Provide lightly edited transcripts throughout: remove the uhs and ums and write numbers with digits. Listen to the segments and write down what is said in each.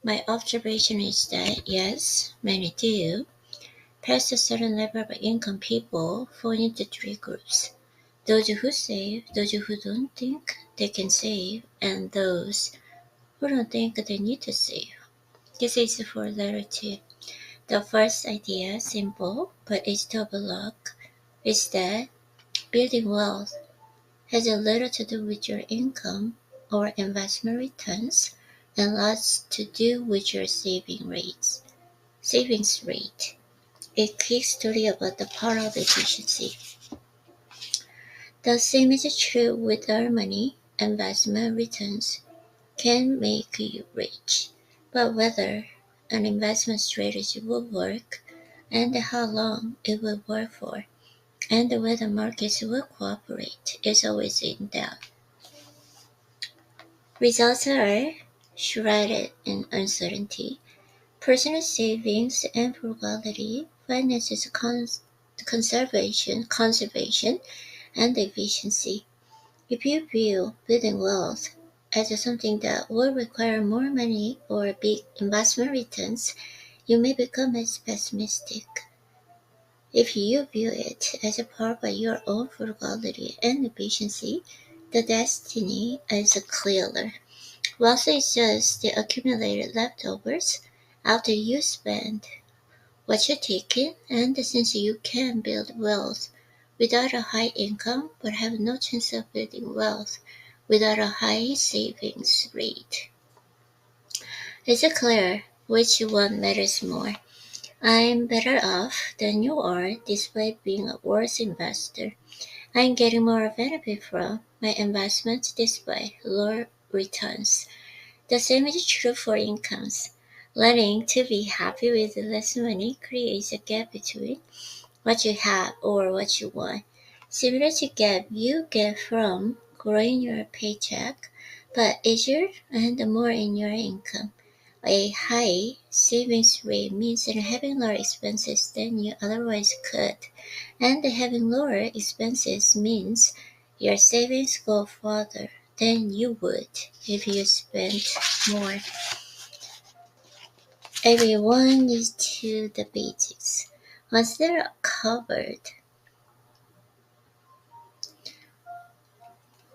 My observation is that yes, many do. Past a certain level of income, people fall into three groups: those who save, those who don't think they can save, and those who don't think they need to save. This is for letter two. The first idea, simple but easy to overlook, is that building wealth has a little to do with your income or investment returns and lots to do with your savings rate. A quick story about the power of efficiency. The same is true with our money. Investment returns can make you rich, but whether an investment strategy will work and how long it will work for and whether markets will cooperate is always in doubt. Results are shrouded in uncertainty. Personal savings and frugality, finances conservation, and efficiency. If you view building wealth as something that will require more money or big investment returns, you may become as pessimistic. If you view it as a part by your own frugality and efficiency, the destiny is clearer. Wealth is just the accumulated leftovers after you spend what you take in, and since you can build wealth without a high income but have no chance of building wealth without a high savings rate. It's clear which one matters more. I'm better off than you are despite being a worse investor. I'm getting more benefit from my investments despite lower returns. The same is true for incomes. Learning to be happy with less money creates a gap between what you have or what you want, similar to gap you get from growing your paycheck, but easier and more in your income. A high savings rate means that having lower expenses than you otherwise could, and having lower expenses means your savings go further than you would if you spent more. Everyone is to the basics. Once they're covered,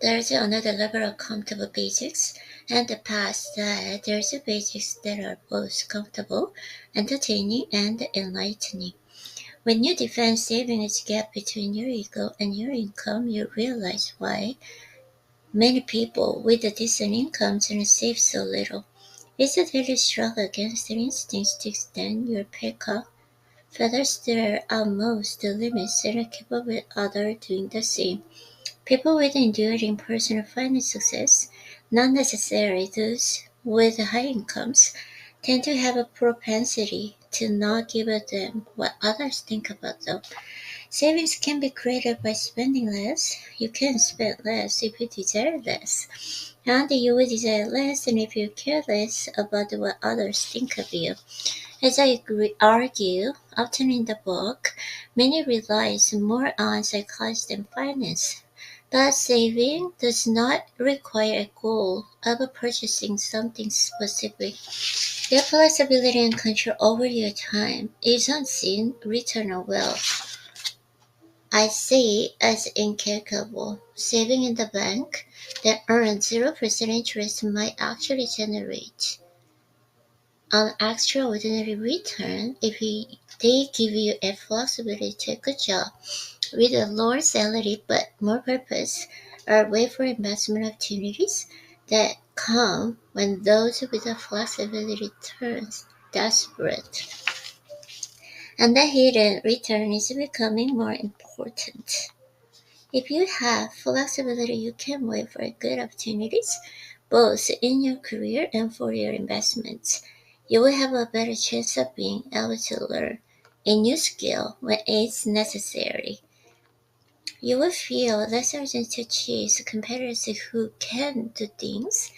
there's another level of comfortable basics, and past that, there's basics that are both comfortable, entertaining, and enlightening. When you define saving as gap between your ego and your income, you realize why many people with a decent income save so little. It's a daily struggle against their instincts to extend your peacock feathers to their utmost limits and keep up with others doing the same. People with enduring personal finance success, not necessarily those with high incomes, tend to have a propensity to not give a damn what others think about them. Savings can be created by spending less. You can spend less if you desire less. And you will desire less and if you care less about what others think of you. As I argue often in the book, many relies more on psychology than finance. But saving does not require a goal of purchasing something specific. Your flexibility and control over your time is unseen return on wealth. I see as incalculable. Saving in the bank that earns 0% interest might actually generate an extraordinary return if they give you a flexibility to take a job with a lower salary but more purpose, or wait for investment opportunities that come when those with the flexibility turns desperate. And the hidden return is becoming more important. If you have flexibility, you can wait for good opportunities, both in your career and for your investments. You will have a better chance of being able to learn a new skill when it's necessary. You will feel less urgent to chase competitors who can do things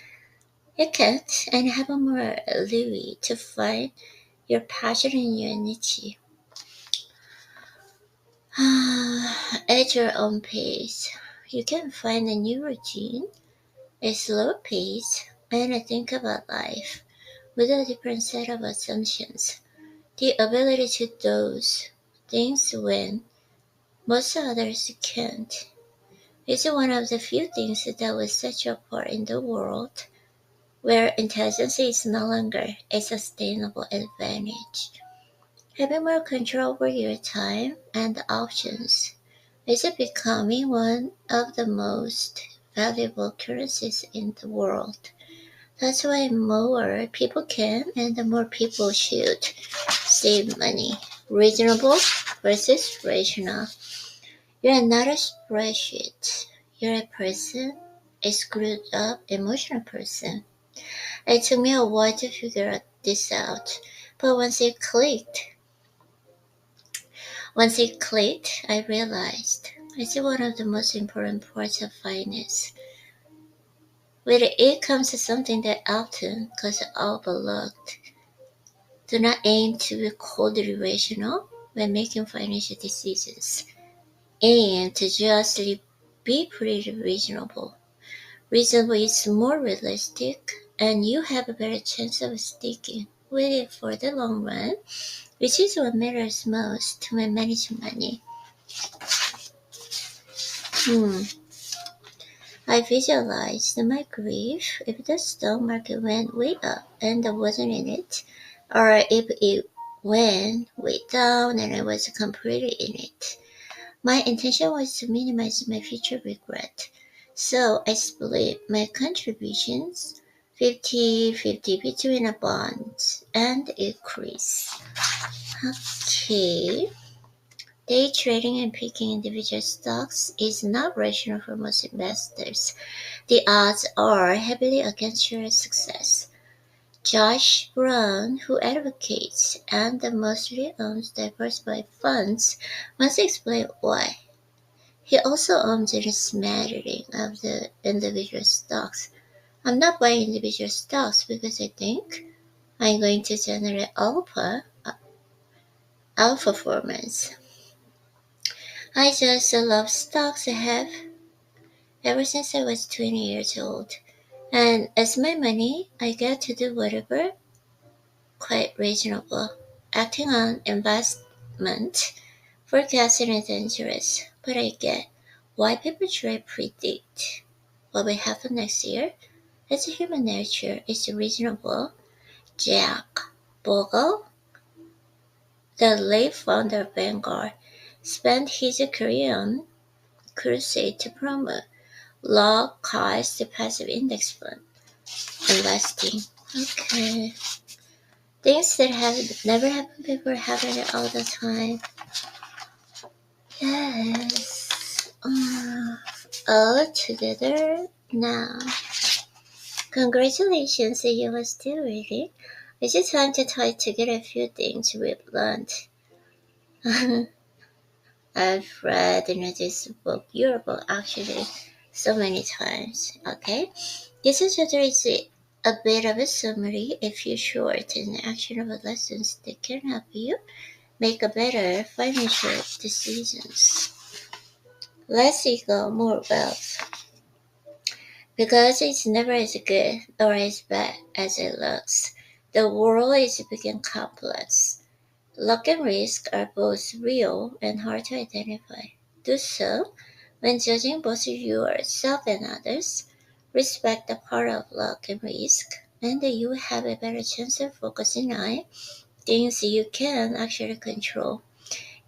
you can't and have a more leeway to find your passion and your niche. At your own pace, you can find a new routine, a slow pace, and think about life. with a different set of assumptions. The ability to do things when most others can't is one of the few things that will set you apart in the world where intelligence is no longer a sustainable advantage. Having more control over your time and options is becoming one of the most valuable currencies in the world. That's why more people can and the more people should save money. Reasonable versus rational. You're not a spreadsheet. You're a person, a screwed up emotional person. It took me a while to figure this out, but once it clicked, I realized it's one of the most important parts of finance. With it comes something that often goes overlooked. Do not aim to be coldly rational when making financial decisions. Aim to just be pretty reasonable. Reasonable is more realistic, and you have a better chance of sticking with it for the long run, which is what matters most when managing money. Hmm. I visualized my grief if the stock market went way up and I wasn't in it, or if it went way down and I was completely in it. My intention was to minimize my future regret, so I split my contributions 50-50 between a bond and equities. Okay. Day trading and picking individual stocks is not rational for most investors. The odds are heavily against your success. Josh Brown, who advocates and mostly owns diversified funds, must explain why. He also owns a smattering of the individual stocks. I'm not buying individual stocks because I think I'm going to generate alpha performance. I just love stocks. I have ever since I was 20 years old. And as my money, I get to do whatever quite reasonable. Acting on investment forecasting is dangerous, but I get why people try to predict what will happen next year. It's human nature. It's reasonable. Jack Bogle, the late founder of Vanguard, spent his career on crusade to promote low-cost passive index fund investing. Okay. Things that have never happened before happen all the time. Yes. All together now. Congratulations, you are still reading. I just want to try to get a few things we've learned. I've read this book, your book actually, so many times. Okay? This is a bit of a summary, a few short and actionable lessons that can help you make a better financial decisions. Less ego, more wealth. Because it's never as good or as bad as it looks. The world is big and complex. Luck and risk are both real and hard to identify. Do so when judging both yourself and others. Respect the part of luck and risk, and you will have a better chance of focusing on things you can actually control.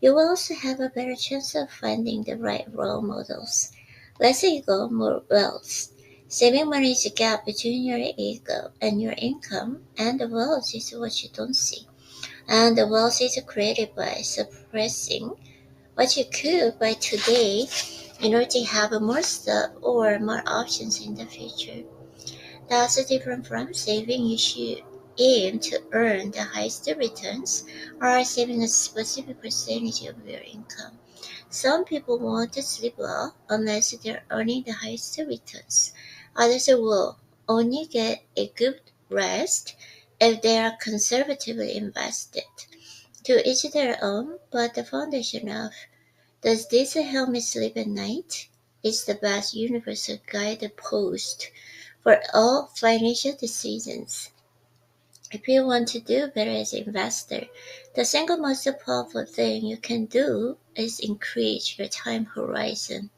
You will also have a better chance of finding the right role models. Less ego, more wealth. Saving money is the gap between your ego and your income, and the wealth is what you don't see. And the wealth is created by suppressing what you could buy today in order to have more stuff or more options in the future. That's different from saving. You should aim to earn the highest returns or saving a specific percentage of your income. Some people want to sleep well unless they're earning the highest returns. Others will only get a good rest if they are conservatively invested. To each their own, but the foundation of "Does this help me sleep at night?" is the best universal guide post for all financial decisions. If you want to do better as an investor, the single most powerful thing you can do is increase your time horizon.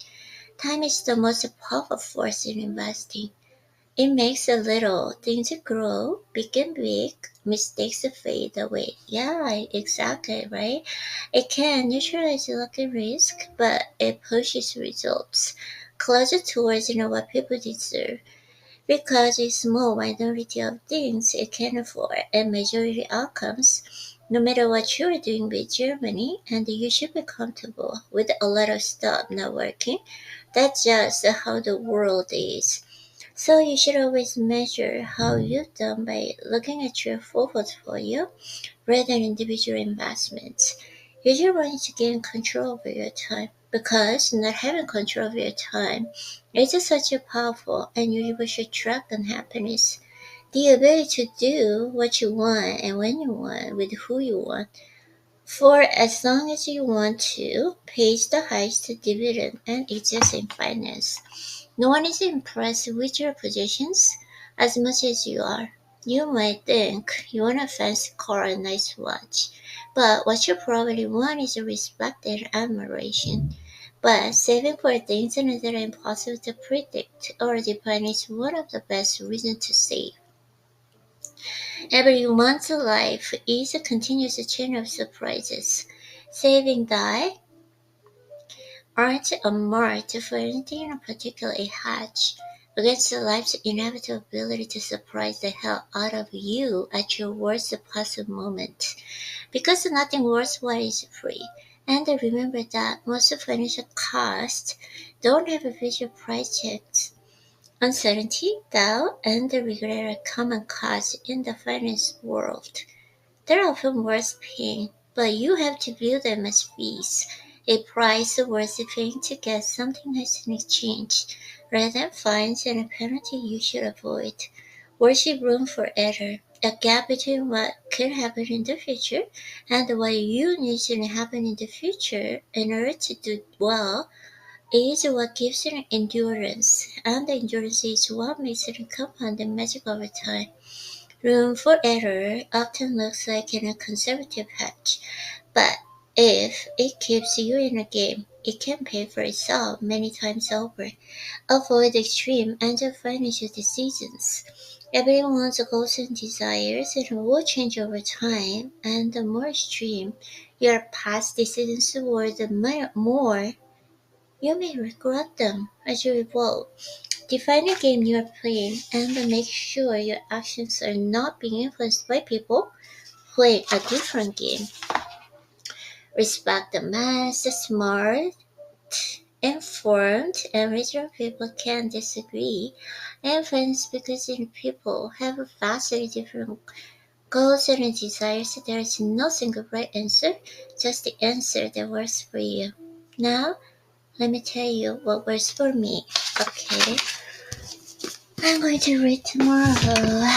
Time is the most powerful force in investing. It makes the little things grow big and big, mistakes fade away. Yeah, exactly, right? It can neutralize luck and risk, but it pushes results closer towards what people deserve. Because a small minority of things it can afford and majority outcomes, no matter what you're doing with Germany, and you should be comfortable with a lot of stuff not working. That's just how the world is. So you should always measure how you've done by looking at your full portfolio rather than individual investments. You should want to gain control over your time because not having control of your time is such a powerful and universal track on happiness. The ability to do what you want and when you want with who you want for as long as you want to pays the highest dividend and exists in finance. No one is impressed with your possessions as much as you are. You might think you want a fancy car or a nice watch, but what you probably want is respect and admiration. But saving for things that are impossible to predict or define is one of the best reasons to save. Everyone's life is a continuous chain of surprises. Saving die aren't a mark for anything in particular a hatch against life's inevitability to surprise the hell out of you at your worst possible moment. Because nothing worthwhile is free. And remember that most financial costs don't have a visual price checks. Uncertainty, doubt, and regret are common costs in the finance world. They're often worth paying, but you have to view them as fees, a price worth paying to get something nice in exchange, rather than fines and a penalty you should avoid. Worship room for error, a gap between what could happen in the future and what you need to happen in the future in order to do well is what gives you endurance, and the endurance is what makes it compound and magic over time. Room for error often looks like a conservative hedge, but if it keeps you in a game, it can pay for itself many times over. Avoid extreme and financial decisions. Everyone's goals and desires will change over time, and the more extreme your past decisions were, the more you may regret them as you evolve. Define the game you are playing and make sure your actions are not being influenced by people playing a different game. Respect the mass, smart, informed, and reasonable people can disagree, and friends because people have vastly different goals and desires. There is no single right answer, just the answer that works for you. Now, let me tell you what works for me. Okay, I'm going to read tomorrow.